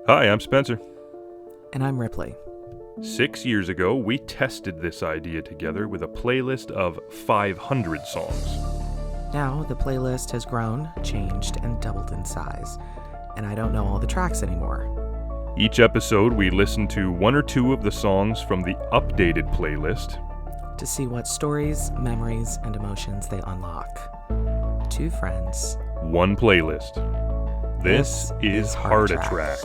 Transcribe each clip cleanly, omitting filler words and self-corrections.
Hi, I'm Spencer. And I'm Ripley. 6 years ago, we tested this idea together with a playlist of 500 songs. Now the playlist has grown, changed, and doubled in size, and I don't know all the tracks anymore. Each episode, we listen to one or two of the songs from the updated playlist to see what stories, memories, and emotions they unlock. Two friends. One playlist. This is Heart a Track.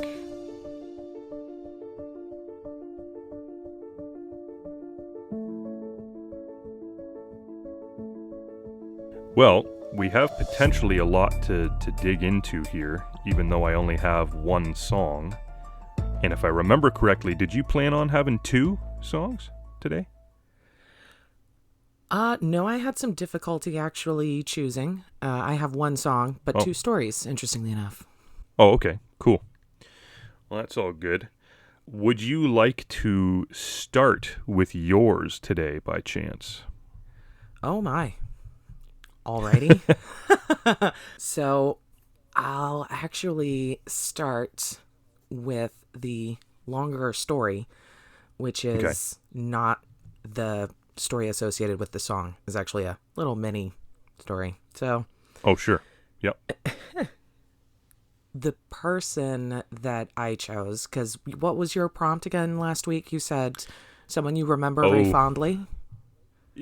Well, we have potentially a lot to dig into here, even though I only have one song. And if I remember correctly, did you plan on having two songs today? No, I had some difficulty actually choosing. I have one song, but two stories, interestingly enough. Oh, okay. Cool. Well, that's all good. Would you like to start with yours today by chance? Oh my. Alrighty. So I'll actually start with the longer story, which is not the story associated with the song. It's actually a little mini story. So oh, sure. Yep. The person that I chose, because what was your prompt again last week? You said someone you remember very fondly.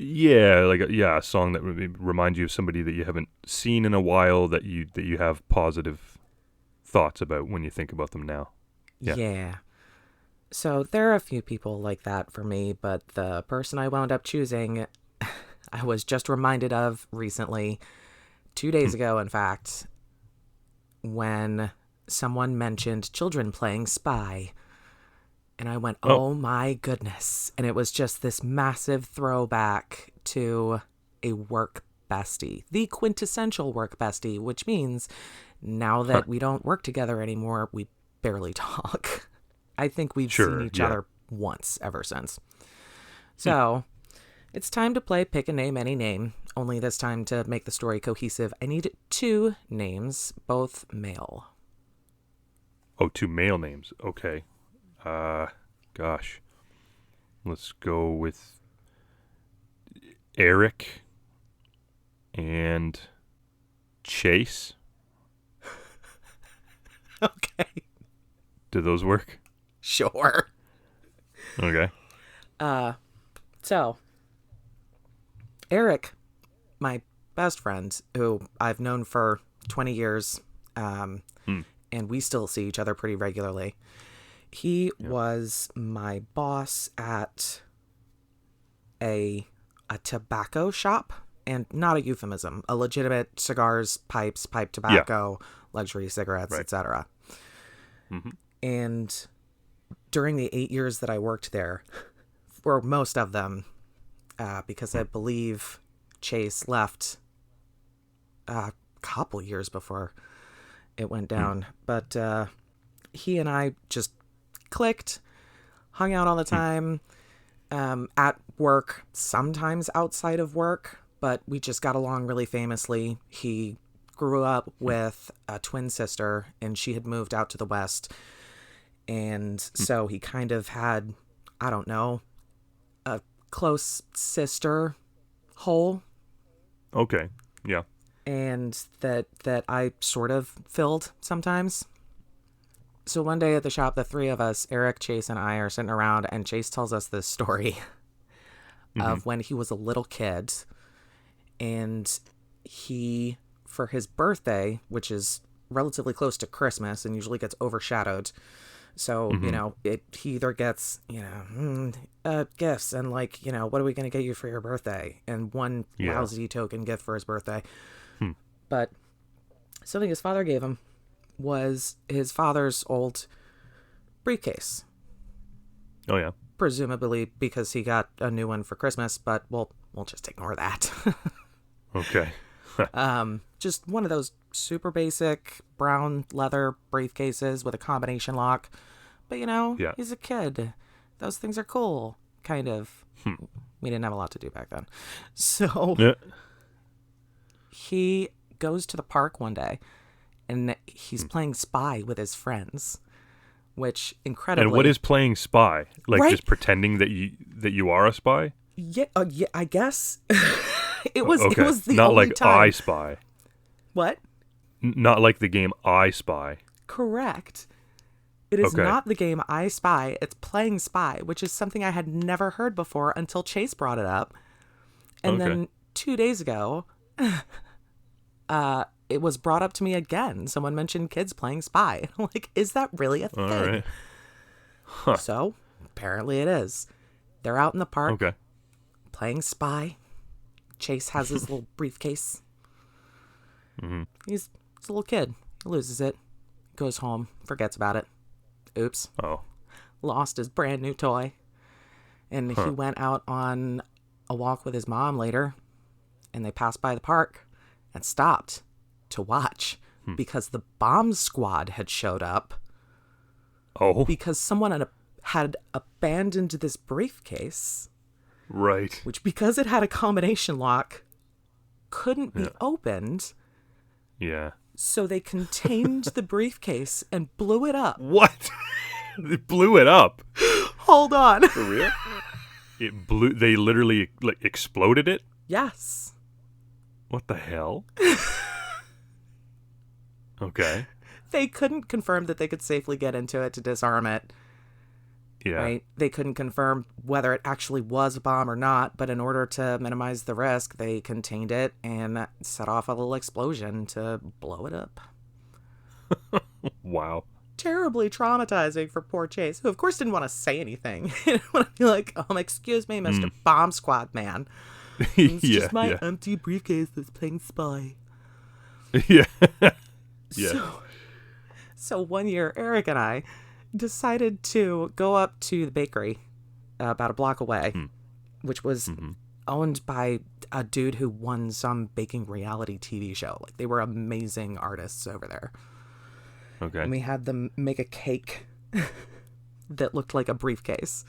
Yeah, a song that would remind you of somebody that you haven't seen in a while, that you have positive thoughts about when you think about them now. Yeah. So there are a few people like that for me, but the person I wound up choosing, I was just reminded of recently, 2 days ago, in fact, when someone mentioned children playing Spy. And I went, oh my goodness. And it was just this massive throwback to a work bestie, the quintessential work bestie, which means now that we don't work together anymore, we barely talk. I think we've seen each other once ever since. So it's time to play Pick a Name, Any Name, only this time to make the story cohesive. I need two names, both male. Oh, two male names. Okay. Gosh. Let's go with Eric and Chase. Okay. Do those work? Sure. Okay. So Eric, my best friend, who I've known for 20 years, and we still see each other pretty regularly. He was my boss at a tobacco shop, and not a euphemism, a legitimate cigars, pipes, pipe tobacco, luxury cigarettes, etc. Mm-hmm. And during the 8 years that I worked there, for most of them, because I believe Chase left a couple years before it went down, but he and I just clicked, hung out all the time, at work, sometimes outside of work, but we just got along really famously. He grew up with a twin sister, and she had moved out to the West, and so he kind of had, I don't know, a close sister hole. Okay, yeah. And that I sort of filled sometimes. So one day at the shop, the three of us, Eric, Chase, and I, are sitting around, and Chase tells us this story of when he was a little kid, and he, for his birthday, which is relatively close to Christmas and usually gets overshadowed, so, he either gets, gifts and, what are we going to get you for your birthday? And one lousy token gift for his birthday. But something his father gave him was his father's old briefcase. Oh, yeah. Presumably because he got a new one for Christmas, but we'll just ignore that. Okay. Just one of those super basic brown leather briefcases with a combination lock. But, he's a kid. Those things are cool, kind of. We didn't have a lot to do back then. So he goes to the park one day, and he's playing Spy with his friends, which incredibly. And what is playing spy? Like Right? just pretending that you are a spy? Yeah, yeah, I guess. It was Okay. the Not only like time. I Spy. What? Not like the game I Spy. Correct. It is Okay. not the game I Spy. It's playing Spy, which is something I had never heard before until Chase brought it up. And Okay. then 2 days ago, it was brought up to me again. Someone mentioned kids playing Spy. I'm like, is that really a thing? All right. So apparently it is. They're out in the park Okay. playing Spy. Chase has his little briefcase. Mm-hmm. He's a little kid. He loses it. Goes home. Forgets about it. Oops. Oh. Lost his brand new toy. And he went out on a walk with his mom later. And they passed by the park and stopped to watch because the bomb squad had showed up Oh. because someone had abandoned this briefcase, Right. which, because it had a combination lock, couldn't be opened. Yeah. So they contained the briefcase and blew it up. What? They blew it up. Hold on. For real? It blew. They literally like exploded it. Yes. What the hell? Okay. They couldn't confirm that they could safely get into it to disarm it. Yeah. Right? They couldn't confirm whether it actually was a bomb or not, but in order to minimize the risk, they contained it and set off a little explosion to blow it up. Wow. Terribly traumatizing for poor Chase, who of course didn't want to say anything. He didn't want to be like, excuse me, Mr. Bomb Squad man. It's just my empty briefcase that's playing Spy. Yeah. Yeah. So 1 year, Eric and I decided to go up to the bakery about a block away, which was owned by a dude who won some baking reality TV show. Like, they were amazing artists over there. Okay. And we had them make a cake that looked like a briefcase,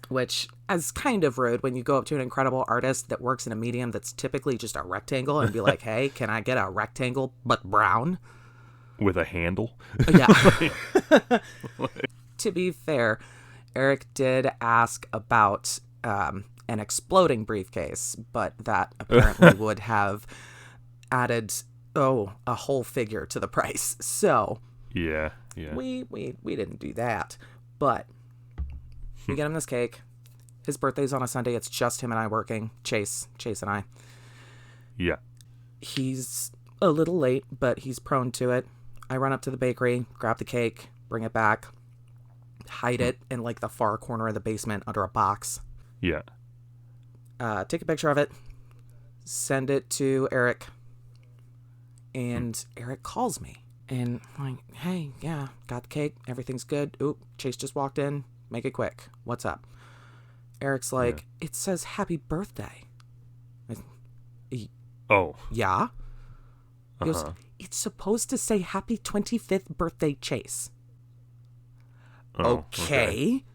which is kind of rude when you go up to an incredible artist that works in a medium that's typically just a rectangle and be like, hey, can I get a rectangle but brown? With a handle. Yeah. To be fair, Eric did ask about an exploding briefcase, but that apparently would have added, a whole figure to the price. So Yeah. Yeah. we didn't do that. But we get him this cake. His birthday's on a Sunday. It's just him and I working. Chase and I. Yeah. He's a little late, but he's prone to it. I run up to the bakery, grab the cake, bring it back, hide it in like the far corner of the basement under a box. Yeah. Take a picture of it, send it to Eric, and Eric calls me. And I'm like, hey, yeah, got the cake, everything's good. Oop, Chase just walked in, make it quick. What's up? Eric's like, it says happy birthday. Oh. Yeah? He goes, it's supposed to say happy 25th birthday, Chase. Oh, Okay.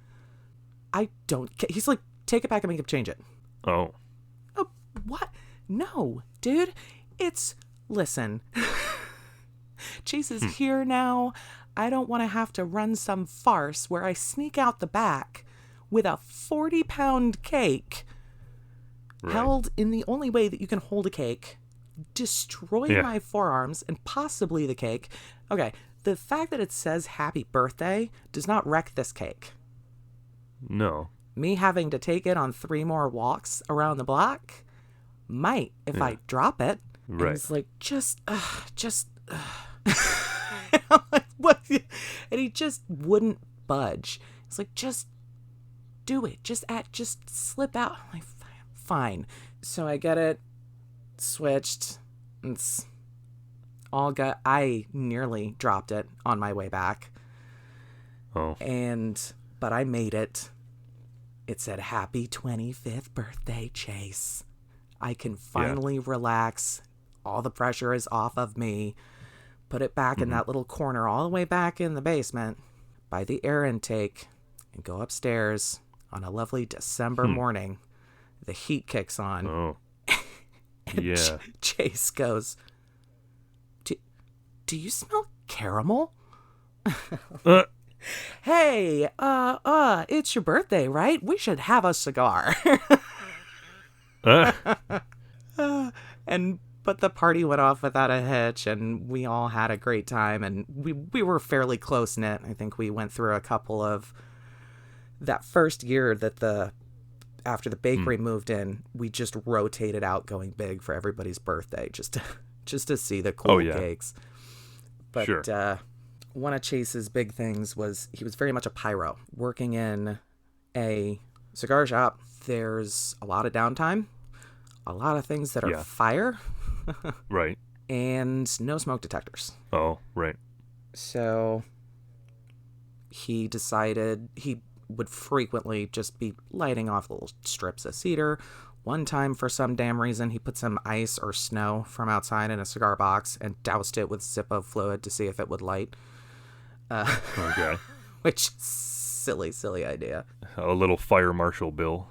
I don't care. He's like, take it back and make him change it. Oh. Oh, what? No, dude. Listen. Chase is here now. I don't want to have to run some farce where I sneak out the back with a 40-pound cake held in the only way that you can hold a cake, destroy my forearms and possibly the cake. Okay, the fact that it says happy birthday does not wreck this cake. No. Me having to take it on 3 more walks around the block might if I drop it. Right. And he's like, I'm like, what? And he just wouldn't budge. He's like, just do it. Just slip out. I'm like, fine. So I get it switched. It's all good. I nearly dropped it on my way back. Oh. But I made it. It said, happy 25th birthday, Chase. I can finally relax. All the pressure is off of me. Put it back in that little corner all the way back in the basement by the air intake and go upstairs on a lovely December morning. The heat kicks on. Oh. And Yeah. Chase goes, do you smell caramel? Uh, Hey, it's your birthday, right? We should have a cigar. uh, But the party went off without a hitch, and we all had a great time, and we were fairly close knit. I think we went through a couple of that first year that after the bakery moved in, we just rotated out going big for everybody's birthday, just to see the cool yeah. cakes. But Sure. one of Chase's big things was he was very much a pyro. Working in a cigar shop, there's a lot of downtime, a lot of things that are Yeah. fire, Right. and no smoke detectors. Oh, right. So he decided he would frequently just be lighting off little strips of cedar. One time, for some damn reason, he put some ice or snow from outside in a cigar box and doused it with Zippo fluid to see if it would light. Okay. Which, silly idea. A little fire marshal Bill.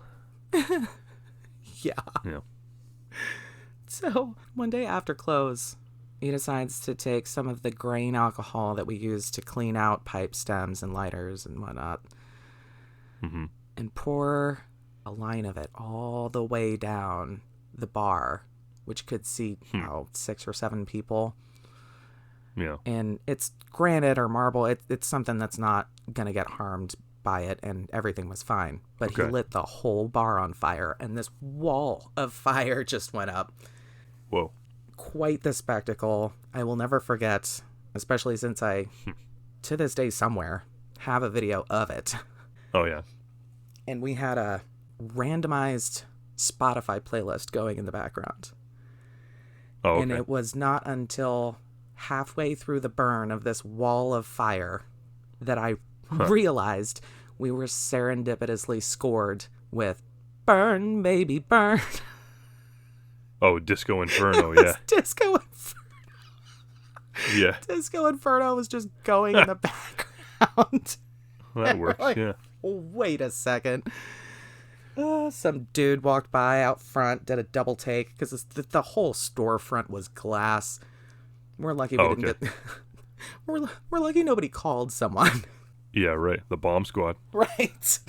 Yeah. Yeah. So, one day after close, he decides to take some of the grain alcohol that we use to clean out pipe stems and lighters and whatnot, Mm-hmm. and pour a line of it all the way down the bar, which could seat 6 or 7 people. Yeah. And it's granite or marble. It's something that's not going to get harmed by it, and everything was fine. But he Okay. lit the whole bar on fire, and this wall of fire just went up. Whoa. Quite the spectacle. I will never forget, especially since I, to this day somewhere, have a video of it. Oh, yeah. And we had a randomized Spotify playlist going in the background. Oh, okay. And it was not until halfway through the burn of this wall of fire that I realized we were serendipitously scored with "Burn, Baby, Burn." Oh, Disco Inferno, It was yeah. Disco Inferno. Yeah. Disco Inferno was just going in the background. That works, Like, yeah. Wait a second. Some dude walked by out front, did a double take, because the whole storefront was glass. We're lucky we didn't okay. get... we're lucky nobody called someone. Yeah, right. The Bomb Squad. Right.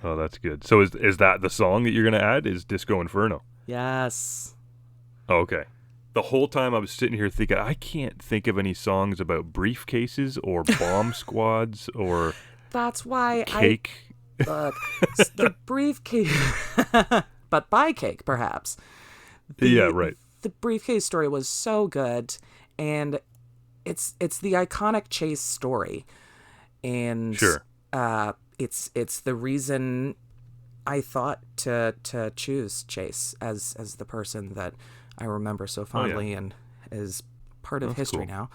Oh, that's good. So is that the song that you're going to add? Is Disco Inferno? Yes. Oh, okay. The whole time I was sitting here thinking, I can't think of any songs about briefcases or bomb squads or That's why cake. Look, the briefcase... but by cake, perhaps. Yeah, right. The briefcase story was so good, and it's the iconic Chase story, and Sure. It's the reason I thought to choose Chase as the person that I remember so fondly and is part of That's history cool. now.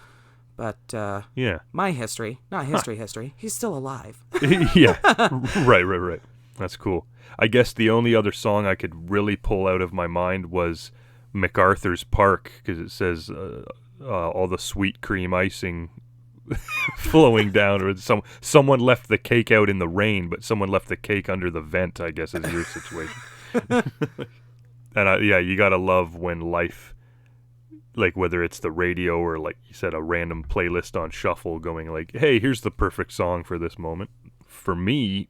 But Yeah. my history, not history. He's still alive. Yeah. Right. That's cool. I guess the only other song I could really pull out of my mind was MacArthur's Park, because it says all the sweet cream icing flowing down, or someone left the cake out in the rain, but someone left the cake under the vent, I guess is your situation. And you gotta love when life, like whether it's the radio or like you said, a random playlist on shuffle going like, hey, here's the perfect song for this moment. For me,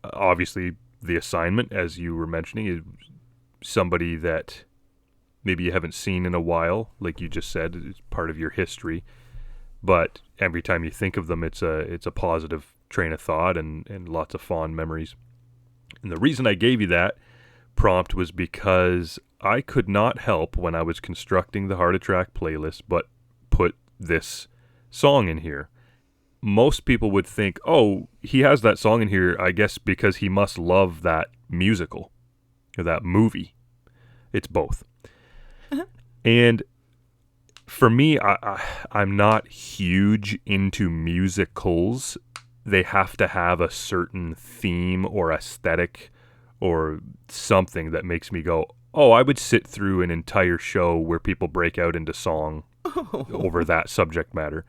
obviously The Assignment, as you were mentioning, is somebody that maybe you haven't seen in a while, like you just said, it's part of your history. But every time you think of them, it's a positive train of thought and lots of fond memories. And the reason I gave you that prompt was because I could not help when I was constructing the Heart of Track playlist but put this song in here. Most people would think, oh, he has that song in here, I guess because he must love that musical or that movie. It's both. And for me, I'm not huge into musicals. They have to have a certain theme or aesthetic or something that makes me go, oh, I would sit through an entire show where people break out into song over that subject matter.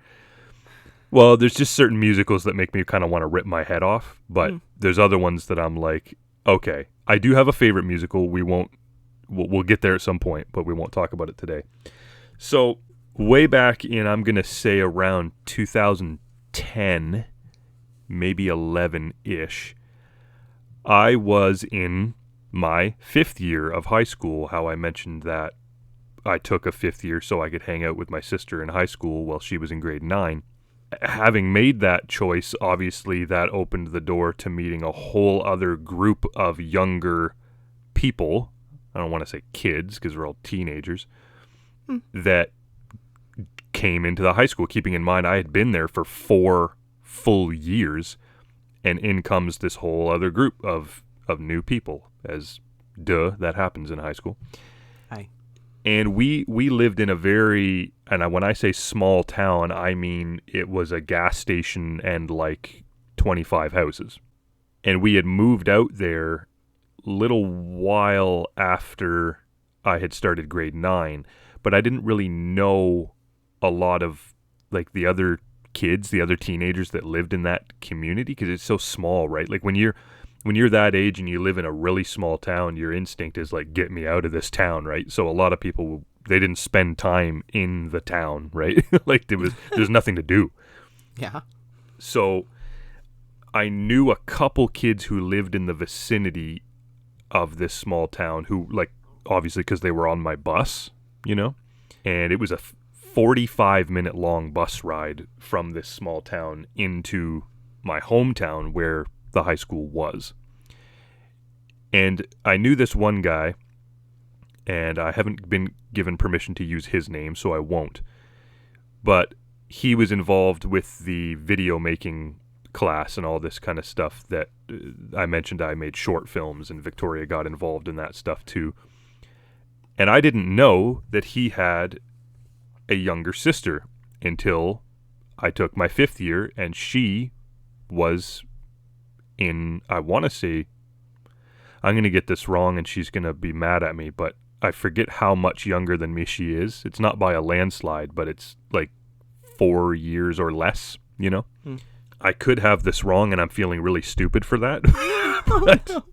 Well, there's just certain musicals that make me kind of want to rip my head off, but there's other ones that I'm like, okay, I do have a favorite musical. We'll get there at some point, but we won't talk about it today. So way back in, I'm going to say around 2010, maybe 11-ish, I was in my 5th year of high school. How I mentioned that I took a 5th year so I could hang out with my sister in high school while she was in grade 9. Having made that choice, obviously that opened the door to meeting a whole other group of younger people. I don't want to say kids because we're all teenagers that came into the high school, keeping in mind I had been there for 4 full years, and in comes this whole other group of new people, as that happens in high school. Hi. And we lived in a very, and when I say small town, I mean it was a gas station and like 25 houses. And we had moved out there little while after I had started grade 9, but I didn't really know a lot of like the other kids, the other teenagers that lived in that community, because it's so small, right? Like when you're that age and you live in a really small town, your instinct is like, get me out of this town, right? So a lot of people, they didn't spend time in the town, right? Like there's nothing to do. Yeah. So I knew a couple kids who lived in the vicinity of this small town who, like, obviously because they were on my bus, and it was a 45-minute long bus ride from this small town into my hometown where the high school was. And I knew this one guy, and I haven't been given permission to use his name, so I won't. But he was involved with the video making class and all this kind of stuff that I mentioned. I made short films, and Victoria got involved in that stuff too. And I didn't know that he had a younger sister until I took my 5th year, and she was in, I want to say, I'm going to get this wrong and she's going to be mad at me, but I forget how much younger than me she is. It's not by a landslide, but it's like 4 years or less, I could have this wrong, and I'm feeling really stupid for that. But,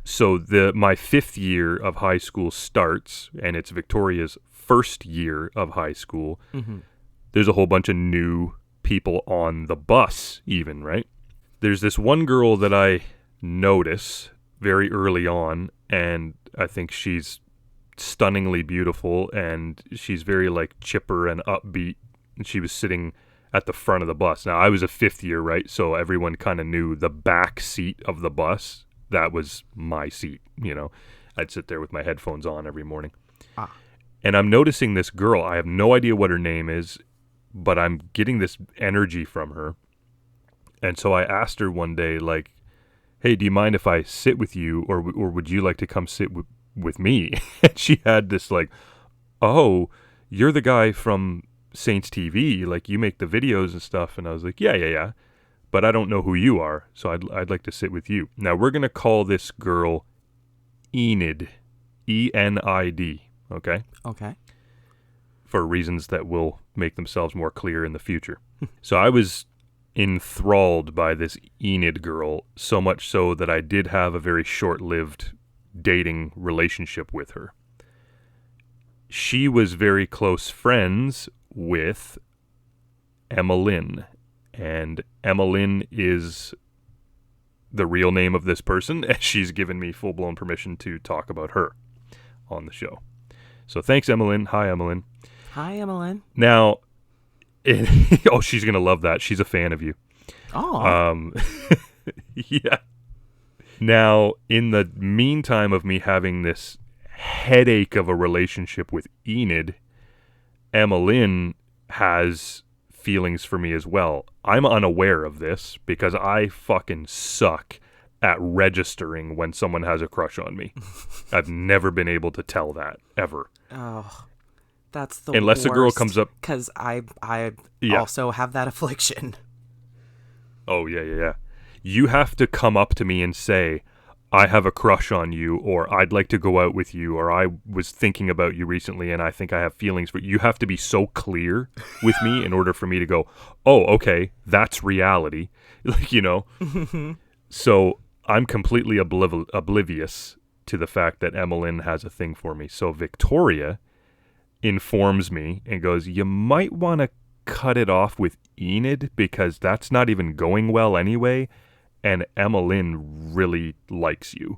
so my 5th year of high school starts, and it's Victoria's 1st year of high school. Mm-hmm. There's a whole bunch of new people on the bus even, right? There's this one girl that I notice very early on, and I think she's stunningly beautiful, and she's very like chipper and upbeat, and she was sitting at the front of the bus. Now, I was a 5th year, right? So everyone kind of knew the back seat of the bus. That was my seat, I'd sit there with my headphones on every morning. And I'm noticing this girl. I have no idea what her name is, but I'm getting this energy from her. And so I asked her one day, like, hey, do you mind if I sit with you, or would you like to come sit with me? And she had this like, oh, you're the guy from Saints TV, like you make the videos and stuff. And I was like, yeah, but I don't know who you are, so I'd like to sit with you. Now we're gonna call this girl Enid, Enid, okay? Okay. For reasons that will make themselves more clear in the future. So I was enthralled by this Enid girl, so much so that I did have a very short-lived dating relationship with her. She was very close friends with Emmeline, and Emmeline is the real name of this person, and she's given me full-blown permission to talk about her on the show. So thanks, Emmeline. Hi, Emmeline. Hi, Emmeline. Now, she's going to love that. She's a fan of you. Oh. Yeah. Now, in the meantime of me having this headache of a relationship with Enid, Emmeline has feelings for me as well. I'm unaware of this because I fucking suck at registering when someone has a crush on me. I've never been able to tell that, ever. Oh, that's the Unless a girl comes up... Because I Yeah. also have that affliction. Oh, yeah. You have to come up to me and say, I have a crush on you, or I'd like to go out with you, or I was thinking about you recently and I think I have feelings for you. You have to be so clear with me in order for me to go, oh, okay, that's reality. Like, So I'm completely oblivious to the fact that Emmeline has a thing for me. So Victoria informs me and goes, you might want to cut it off with Enid because that's not even going well anyway, and Emmeline really likes you.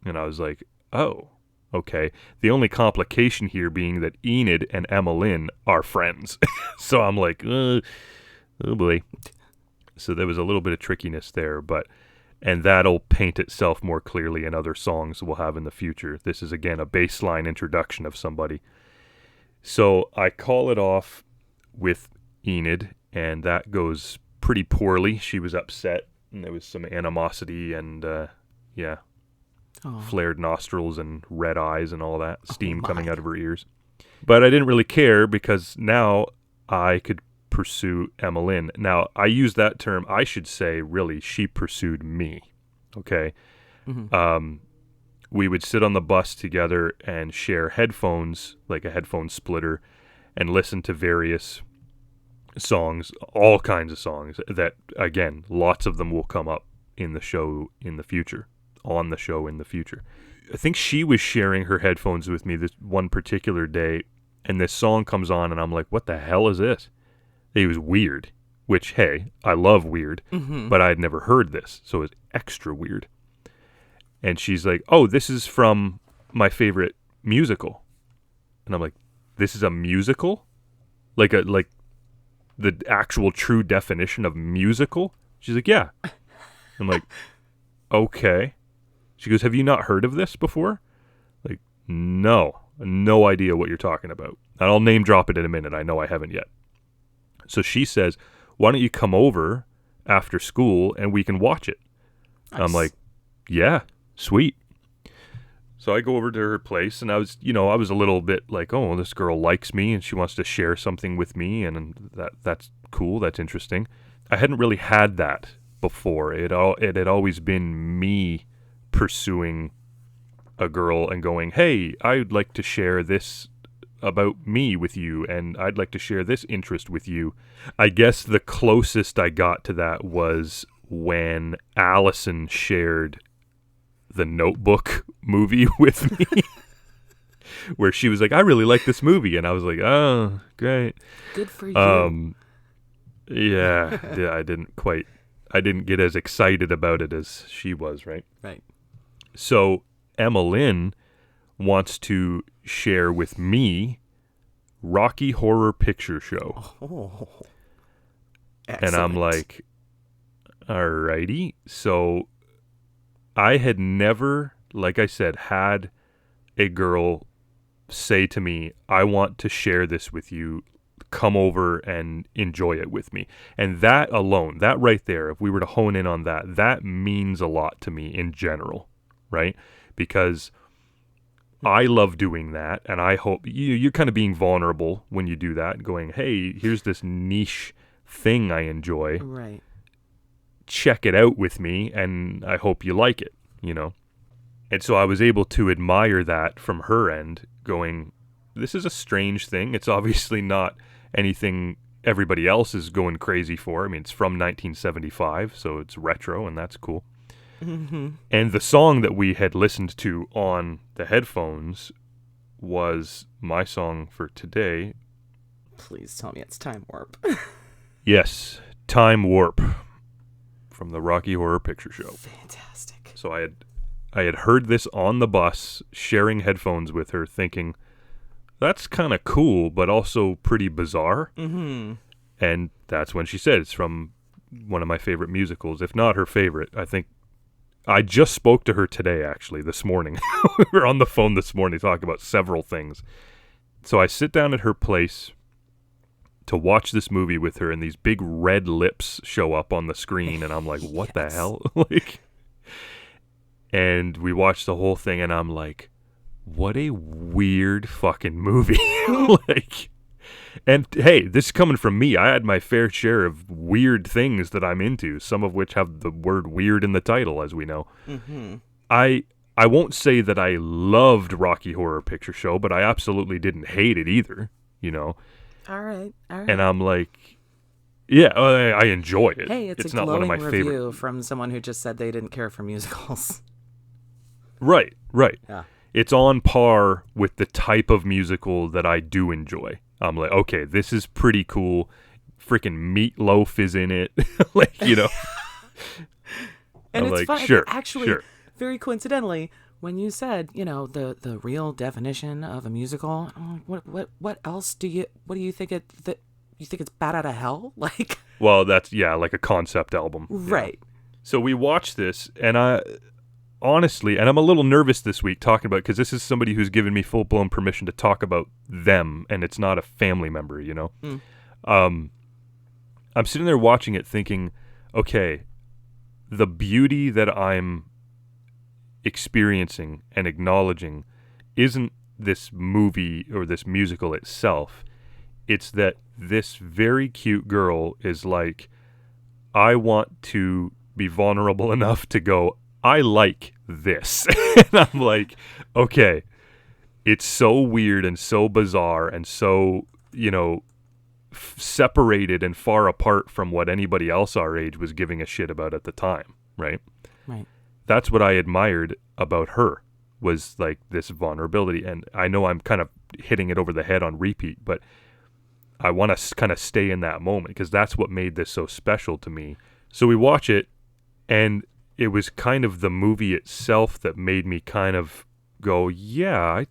And I was like, oh, okay. The only complication here being that Enid and Emmeline are friends. So I'm like, oh boy. So there was a little bit of trickiness there, and that'll paint itself more clearly in other songs we'll have in the future. This is, again, a baseline introduction of somebody. So I call it off with Enid, and that goes pretty poorly. She was upset, and there was some animosity and, flared nostrils and red eyes and all that, steam coming out of her ears. But I didn't really care because now I could pursue Emmeline. Now, I use that term, I should say, really, she pursued me, okay? Mm-hmm. We would sit on the bus together and share headphones, like a headphone splitter, and listen to various songs, all kinds of songs that, again, lots of them will come up in the show in the future, on the show in the future. I think she was sharing her headphones with me this one particular day, and this song comes on, and I'm like, what the hell is this? It was weird, which, hey, I love weird, but I had never heard this, so it was extra weird. And she's like, oh, this is from my favorite musical. And I'm like, this is a musical? Like the actual true definition of musical? She's like, yeah. I'm like, okay. She goes, have you not heard of this before? Like, no idea what you're talking about. And I'll name drop it in a minute. I know I haven't yet. So she says, why don't you come over after school and we can watch it? Nice. I'm like, yeah, sweet. So I go over to her place, and I was a little bit like, oh, this girl likes me and she wants to share something with me, and that's cool, that's interesting. I hadn't really had that before. It had always been me pursuing a girl and going, hey, I'd like to share this about me with you, and I'd like to share this interest with you. I guess the closest I got to that was when Allison shared the Notebook movie with me, where she was like, I really like this movie, and I was like, oh, great. Good for you. Yeah, I didn't get as excited about it as she was, right? Right. So Emmeline wants to share with me Rocky Horror Picture Show. Oh, excellent. And I'm like, alrighty. So I had never, like I said, had a girl say to me, I want to share this with you. Come over and enjoy it with me. And that alone, that right there, if we were to hone in on that, that means a lot to me in general, right? Because I love doing that, and I hope you're kind of being vulnerable when you do that, going, hey, here's this niche thing I enjoy. Right. Check it out with me, and I hope you like it, And so I was able to admire that from her end, going, this is a strange thing. It's obviously not anything everybody else is going crazy for. I mean, it's from 1975, so it's retro, and that's cool. Mm-hmm. And the song that we had listened to on the headphones was my song for today. Please tell me it's Time Warp. Yes, Time Warp from the Rocky Horror Picture Show. Fantastic. So I had heard this on the bus, sharing headphones with her, thinking, that's kind of cool, but also pretty bizarre. Mm-hmm. And that's when she said it's from one of my favorite musicals, if not her favorite. I think I just spoke to her today, actually, this morning. We were on the phone this morning talking about several things. So I sit down at her place to watch this movie with her, and these big red lips show up on the screen, and I'm like, what the hell? And we watched the whole thing, and I'm like, what a weird fucking movie. And hey, this is coming from me. I had my fair share of weird things that I'm into, some of which have the word weird in the title, as we know. Mm-hmm. I won't say that I loved Rocky Horror Picture Show, but I absolutely didn't hate it either, All right. And I'm like, yeah, I enjoy it. Hey, it's a not one of my glowing review favorite from someone who just said they didn't care for musicals. Right. Yeah. it's on par with the type of musical that I do enjoy. I'm like, okay, this is pretty cool. Freaking Meatloaf is in it. Like, you know. And I'm it's like, funny, sure, actually, sure. very coincidentally, when you said, the real definition of a musical, I'm like, what else do you think you think it's Bat Out of Hell? Like, Well, that's, yeah, like a concept album. Yeah. right. So we watched this, and I honestly, and I'm a little nervous this week talking about, because this is somebody who's given me full-blown permission to talk about them, and it's not a family member, you know? I'm sitting there watching it thinking, okay, the beauty that I'm experiencing and acknowledging isn't this movie or this musical itself. It's that this very cute girl is like, I want to be vulnerable enough to go, I like this. And I'm like, okay, it's so weird and so bizarre and so, separated and far apart from what anybody else our age was giving a shit about at the time, right? Right. That's what I admired about her, was like this vulnerability. And I know I'm kind of hitting it over the head on repeat, but I want to kind of stay in that moment because that's what made this so special to me. So we watch it, and it was kind of the movie itself that made me kind of go, yeah,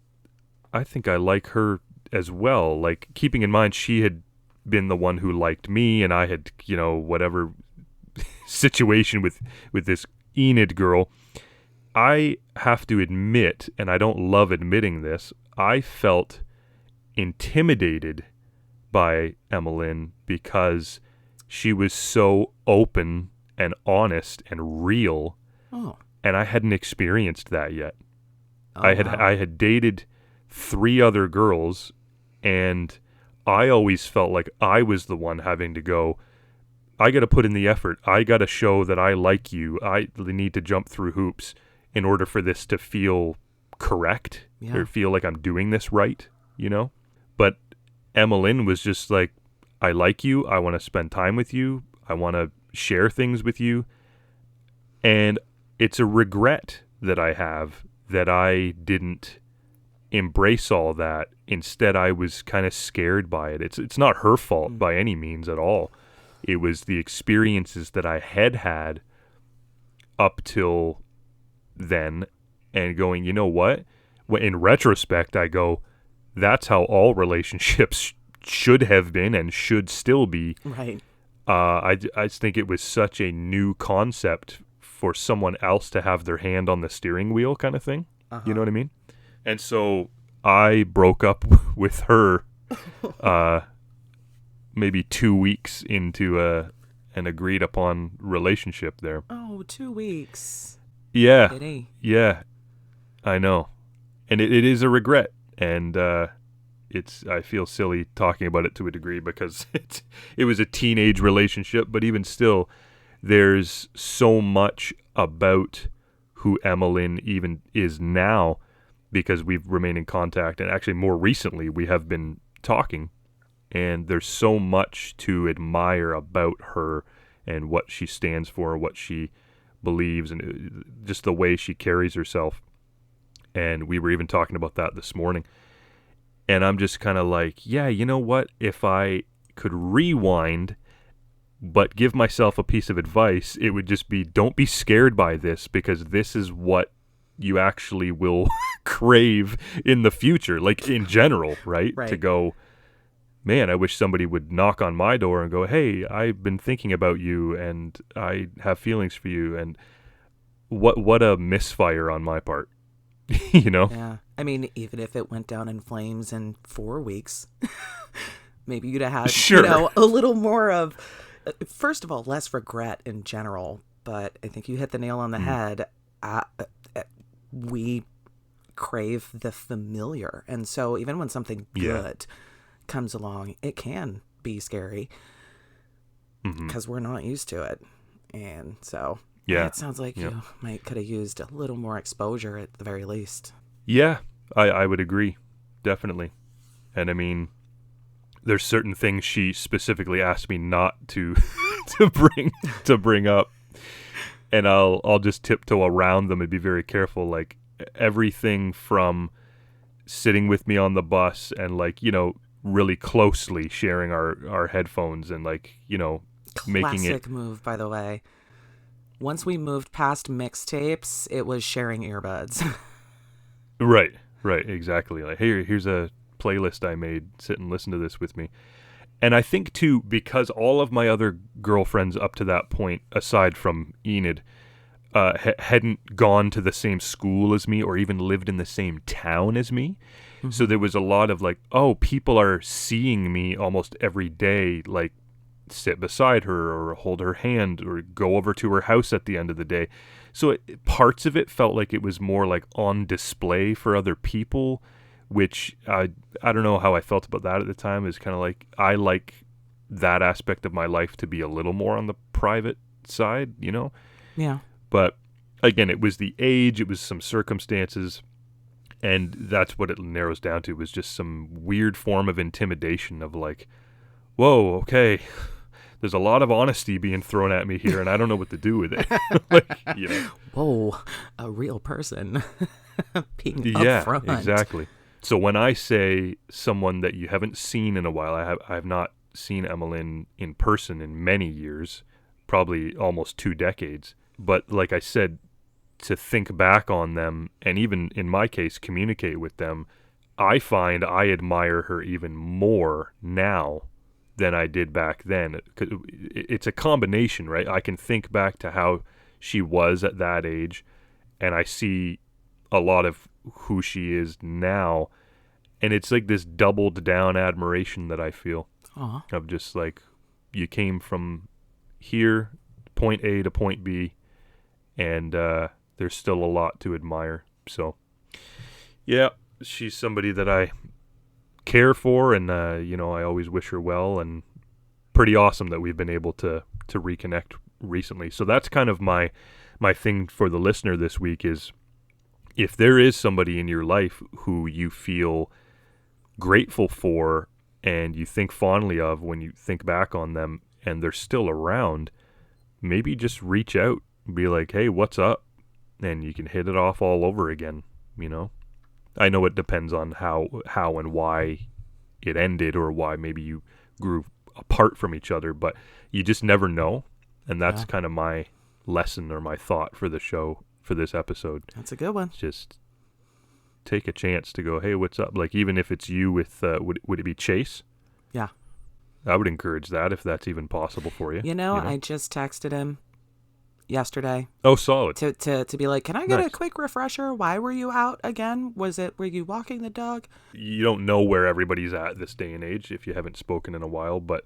I think I like her as well. Like, keeping in mind she had been the one who liked me, and I had, whatever situation with this Enid girl. I have to admit, and I don't love admitting this, I felt intimidated by Emmeline because she was so open and honest and real. Oh. And I hadn't experienced that yet. Oh, I wow. had dated 3 other girls, and I always felt like I was the one having to go, I got to put in the effort. I got to show that I like you. I need to jump through hoops in order for this to feel correct or feel like I'm doing this right, But Emmeline was just like, I like you. I want to spend time with you. I want to share things with you. And it's a regret that I have that I didn't embrace all that. Instead, I was kind of scared by it. It's not her fault by any means at all. It was the experiences that I had up till then, and going, you know what? In retrospect, I go, that's how all relationships should have been and should still be. Right. I just think it was such a new concept for someone else to have their hand on the steering wheel kind of thing. Uh-huh. You know what I mean? And so I broke up with her maybe 2 weeks into an agreed upon relationship there. Oh, 2 weeks. Yeah. Pity. Yeah. I know. And it is a regret. And I feel silly talking about it to a degree because it was a teenage relationship, but even still, there's so much about who Emmeline even is now because we've remained in contact, and actually more recently we have been talking, and there's so much to admire about her and what she stands for, what she believes, and just the way she carries herself. And we were even talking about that this morning. And I'm just kind of like, yeah, you know what? If I could rewind but give myself a piece of advice, it would just be, don't be scared by this, because this is what you actually will crave in the future, like in general, right? Right. To go, man, I wish somebody would knock on my door and go, hey, I've been thinking about you and I have feelings for you. And what a misfire on my part, Yeah. I mean, even if it went down in flames in 4 weeks, maybe you'd have had, Sure. a little more of, first of all, less regret in general. But I think you hit the nail on the head. We crave the familiar. And so even when something good comes along, it can be scary because we're not used to it. And so it sounds like you could have used a little more exposure at the very least. Yeah, I would agree, definitely. And I mean, there's certain things she specifically asked me not to bring up, and I'll just tiptoe around them and be very careful. Like, everything from sitting with me on the bus and like, really closely sharing our headphones and like, making it. Classic move, by the way. Once we moved past mixtapes, it was sharing earbuds. Right, exactly. Like, hey, here's a playlist I made. Sit and listen to this with me. And I think, too, because all of my other girlfriends up to that point, aside from Enid, hadn't gone to the same school as me or even lived in the same town as me. Mm-hmm. So there was a lot of like, oh, people are seeing me almost every day, like sit beside her or hold her hand or go over to her house at the end of the day. So parts of it felt like it was more like on display for other people, which I don't know how I felt about that at the time. Is kind of like, I like that aspect of my life to be a little more on the private side, Yeah. But again, it was the age, it was some circumstances, and that's what it narrows down to, was just some weird form of intimidation of like, whoa, okay, there's a lot of honesty being thrown at me here, and I don't know what to do with it. Like, Whoa, a real person being yeah, upfront. Exactly. So when I say someone that you haven't seen in a while, I have not seen Emmeline in person in many years, probably almost 2 decades. But like I said, to think back on them, and even in my case, communicate with them, I find I admire her even more now than I did back then. It's a combination, right? I can think back to how she was at that age, and I see a lot of who she is now, and it's like this doubled down admiration that I feel. Aww. Of just like, you came from here, point A to point B, and there's still a lot to admire. So yeah, she's somebody that I care for, and I always wish her well, and pretty awesome that we've been able to reconnect recently. So that's kind of my thing for the listener this week is, if there is somebody in your life who you feel grateful for and you think fondly of when you think back on them and they're still around, maybe just reach out and be like, hey, what's up? And you can hit it off all over again, I know it depends on how and why it ended, or why maybe you grew apart from each other, but you just never know. And that's kind of my lesson or my thought for the show, for this episode. That's a good one. Just take a chance to go, hey, what's up? Like, even if it's you with, would it be Chase? Yeah. I would encourage that if that's even possible for you. I just texted him yesterday. Oh, solid. To be like, can I get Nice. a quick refresher? Why were you out again? Were you walking the dog? You don't know where everybody's at this day and age if you haven't spoken in a while, but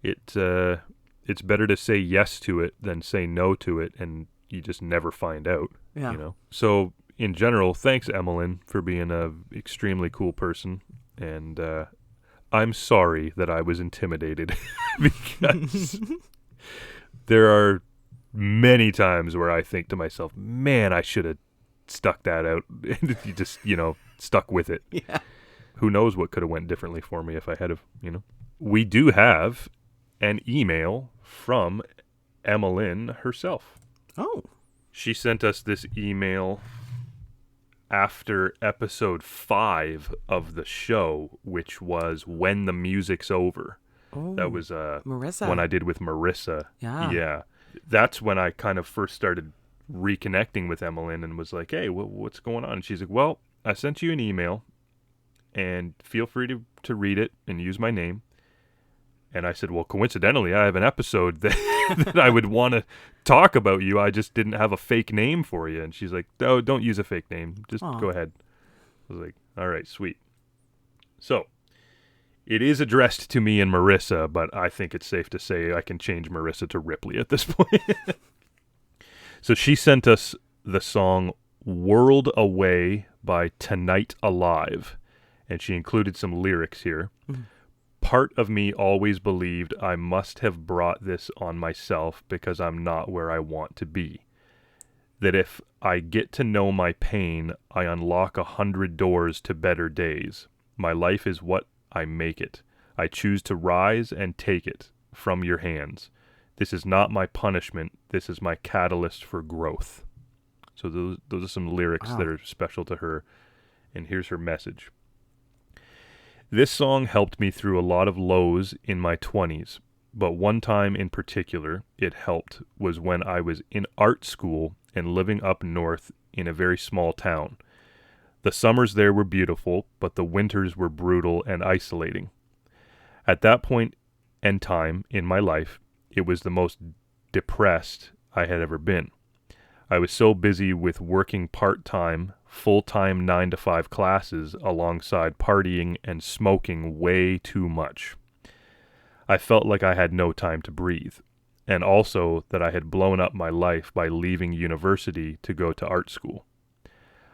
it's better to say yes to it than say no to it, and you just never find out. Yeah. So in general, thanks, Emmeline, for being a extremely cool person, and I'm sorry that I was intimidated because there are many times where I think to myself, man, I should have stuck that out. You just, stuck with it. Yeah. Who knows what could have went differently for me if I had have, We do have an email from Emmeline herself. Oh. She sent us this email after episode 5 of the show, which was When the Music's Over. Oh, that was Marissa. one I did with Marissa. Yeah. That's when I kind of first started reconnecting with Emmeline and was like, hey, what's going on? And she's like, well, I sent you an email, and feel free to read it and use my name. And I said, well, coincidentally, I have an episode that I would want to talk about you. I just didn't have a fake name for you. And she's like, oh, don't use a fake name. Just go ahead. I was like, all right, sweet. So it is addressed to me and Marissa, but I think it's safe to say I can change Marissa to Ripley at this point. So she sent us the song World Away by Tonight Alive, and she included some lyrics here. Mm-hmm. Part of me always believed I must have brought this on myself because I'm not where I want to be. That if I get to know my pain, I unlock 100 doors to better days. My life is what I make it. I choose to rise and take it from your hands. This is not my punishment. This is my catalyst for growth. So those are some lyrics Wow. that are special to her. And here's her message. This song helped me through a lot of lows in my 20s, but one time in particular it helped was when I was in art school and living up north in a very small town. The summers there were beautiful, but the winters were brutal and isolating. At that point and time in my life, it was the most depressed I had ever been. I was so busy with working part-time, full-time 9-to-5 classes alongside partying and smoking way too much. I felt like I had no time to breathe, and also that I had blown up my life by leaving university to go to art school.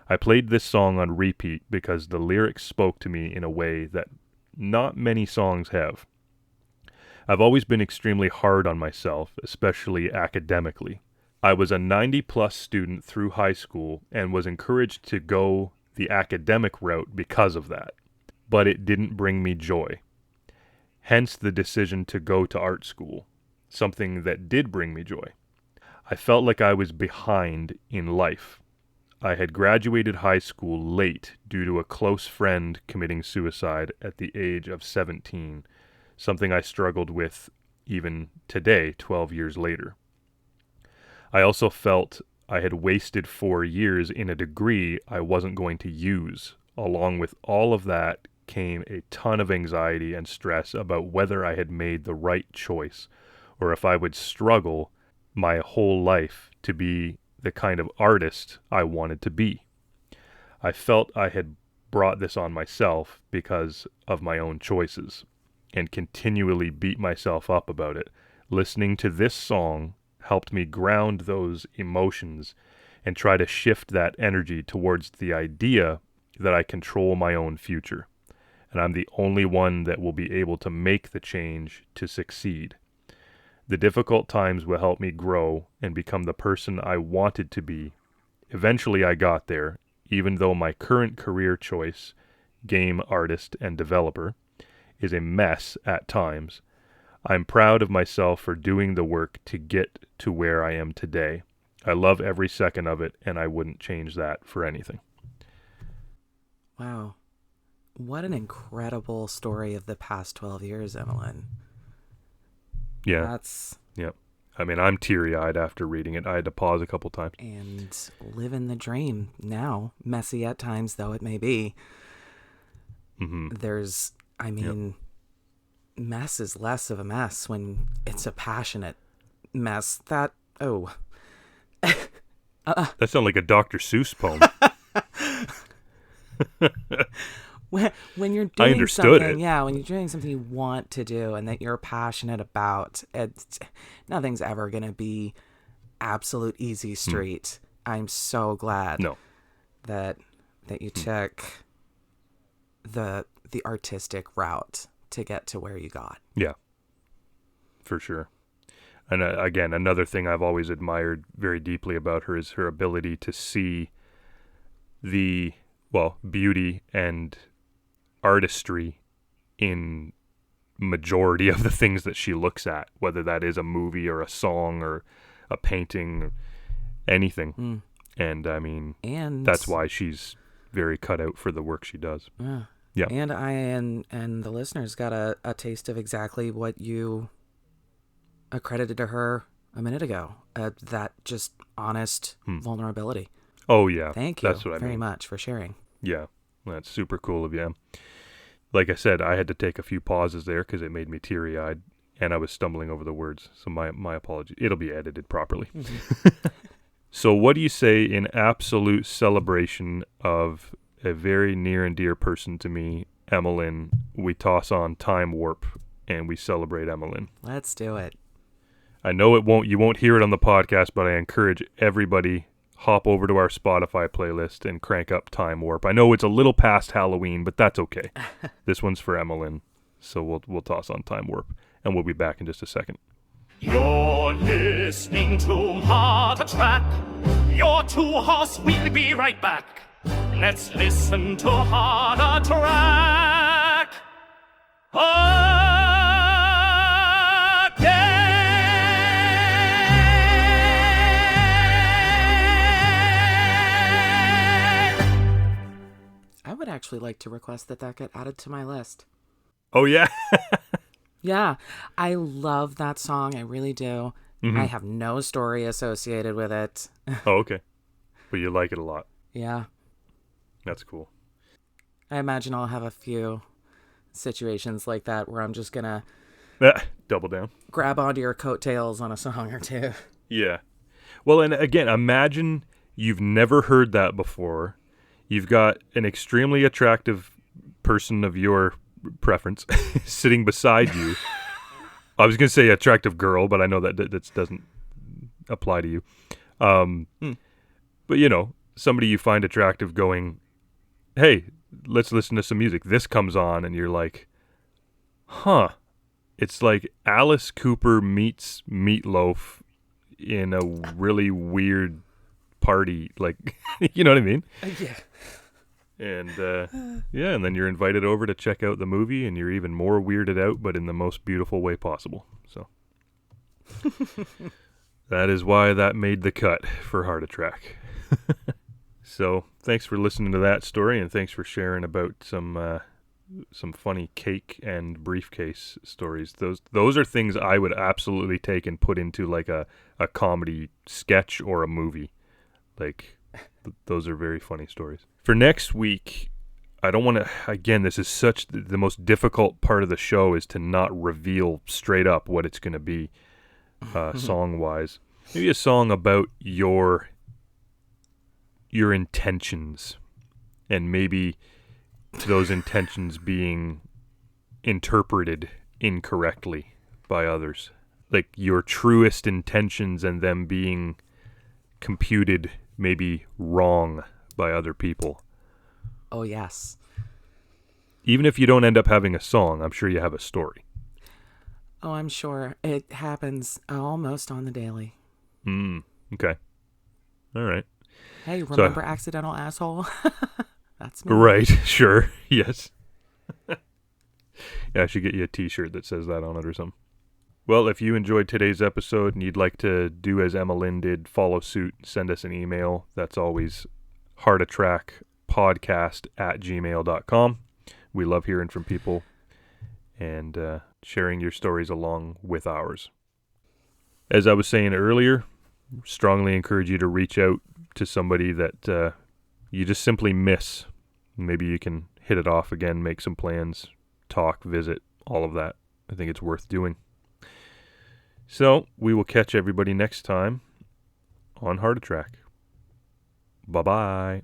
I played this song on repeat because the lyrics spoke to me in a way that not many songs have. I've always been extremely hard on myself, especially academically. I was a 90-plus student through high school and was encouraged to go the academic route because of that, but it didn't bring me joy. Hence the decision to go to art school, something that did bring me joy. I felt like I was behind in life. I had graduated high school late due to a close friend committing suicide at the age of 17, something I struggled with even today, 12 years later. I also felt I had wasted 4 years in a degree I wasn't going to use. Along with all of that came a ton of anxiety and stress about whether I had made the right choice or if I would struggle my whole life to be the kind of artist I wanted to be. I felt I had brought this on myself because of my own choices and continually beat myself up about it. Listening to this song helped me ground those emotions and try to shift that energy towards the idea that I control my own future, and I'm the only one that will be able to make the change to succeed. The difficult times will help me grow and become the person I wanted to be. Eventually I got there, even though my current career choice, game artist and developer, is a mess at times. I'm proud of myself for doing the work to get to where I am today. I love every second of it, and I wouldn't change that for anything. Wow. What an incredible story of the past 12 years, Evelyn. Yeah. That's... Yep. I mean, I'm teary-eyed after reading it. I had to pause a couple times. And living the dream now, messy at times though it may be. Mm-hmm. There's, I mean, mess is less of a mess when it's a passionate mess. That, oh. That sounds like a Dr. Seuss poem. When you're doing understood something, it. yeah, when you're doing something you want to do and that you're passionate about, nothing's ever going to be absolute easy street. I'm so glad No. that you took the artistic route to get to where you got. Yeah, for sure. And again, another thing I've always admired very deeply about her is her ability to see the, beauty and artistry in majority of the things that she looks at, whether that is a movie or a song or a painting or anything. And I mean, And that's why she's very cut out for the work she does. Yeah. And I and the listeners got a taste of exactly what you accredited to her a minute ago. That just honest vulnerability. Oh yeah. Thank you That's what I very mean. much for sharing. Yeah. That's super cool of you. Like I said, I had to take a few pauses there because it made me teary-eyed and I was stumbling over the words. So my apology. It'll be edited properly. So what do you say in absolute celebration of a very near and dear person to me, Emmeline? We toss on Time Warp and we celebrate Emmeline. Let's do it. I know you won't hear it on the podcast, but I encourage everybody hop over to our Spotify playlist and crank up Time Warp. I know it's a little past Halloween, but that's okay. This one's for Emmeline, so we'll toss on Time Warp, and we'll be back in just a second. You're listening to Heart Attack. Your two-horse, we'll be right back. Let's listen to Heart Attack. Again. actually like to request that get added to my list. Oh, yeah? Yeah, I love that song. I really do. I have no story associated with it. Oh, okay. But you like it a lot. Yeah. That's cool. I imagine I'll have a few situations like that where I'm just going to Double down. grab onto your coattails on a song or two. Yeah. Well, and again, imagine you've never heard that before. You've got an extremely attractive person of your preference sitting beside you. I was going to say attractive girl, but I know that doesn't apply to you. But, you know, somebody you find attractive going, hey, let's listen to some music. This comes on and you're like, huh. It's like Alice Cooper meets Meatloaf in a really weird party. Like, you know what I mean? Yeah. And, yeah, and then you're invited over to check out the movie, and you're even more weirded out, but in the most beautiful way possible. So that is why that made the cut for Heart Attack. So thanks for listening to that story, and thanks for sharing about some funny cake and briefcase stories. Those are things I would absolutely take and put into like a comedy sketch or a movie. Like, those are very funny stories. For next week, I don't want to, again, this is such the most difficult part of the show is to not reveal straight up what it's going to be song-wise. Maybe a song about your intentions, and maybe those intentions being interpreted incorrectly by others. Like your truest intentions and them being computed maybe wrong by other people. Oh, yes. Even if you don't end up having a song, I'm sure you have a story. Oh, I'm sure. It happens almost on the daily. Okay. All right. Hey, remember Accidental Asshole? That's me. Right. Sure. Yes. Yeah, I should get you a t-shirt that says that on it or something. Well, if you enjoyed today's episode and you'd like to do as Emma Lynn did, follow suit, send us an email. That's always heartattrackpodcast@gmail.com. We love hearing from people and sharing your stories along with ours. As I was saying earlier, strongly encourage you to reach out to somebody that you just simply miss. Maybe you can hit it off again, make some plans, talk, visit, all of that. I think it's worth doing. So, we will catch everybody next time on Heart Attack. Bye-bye.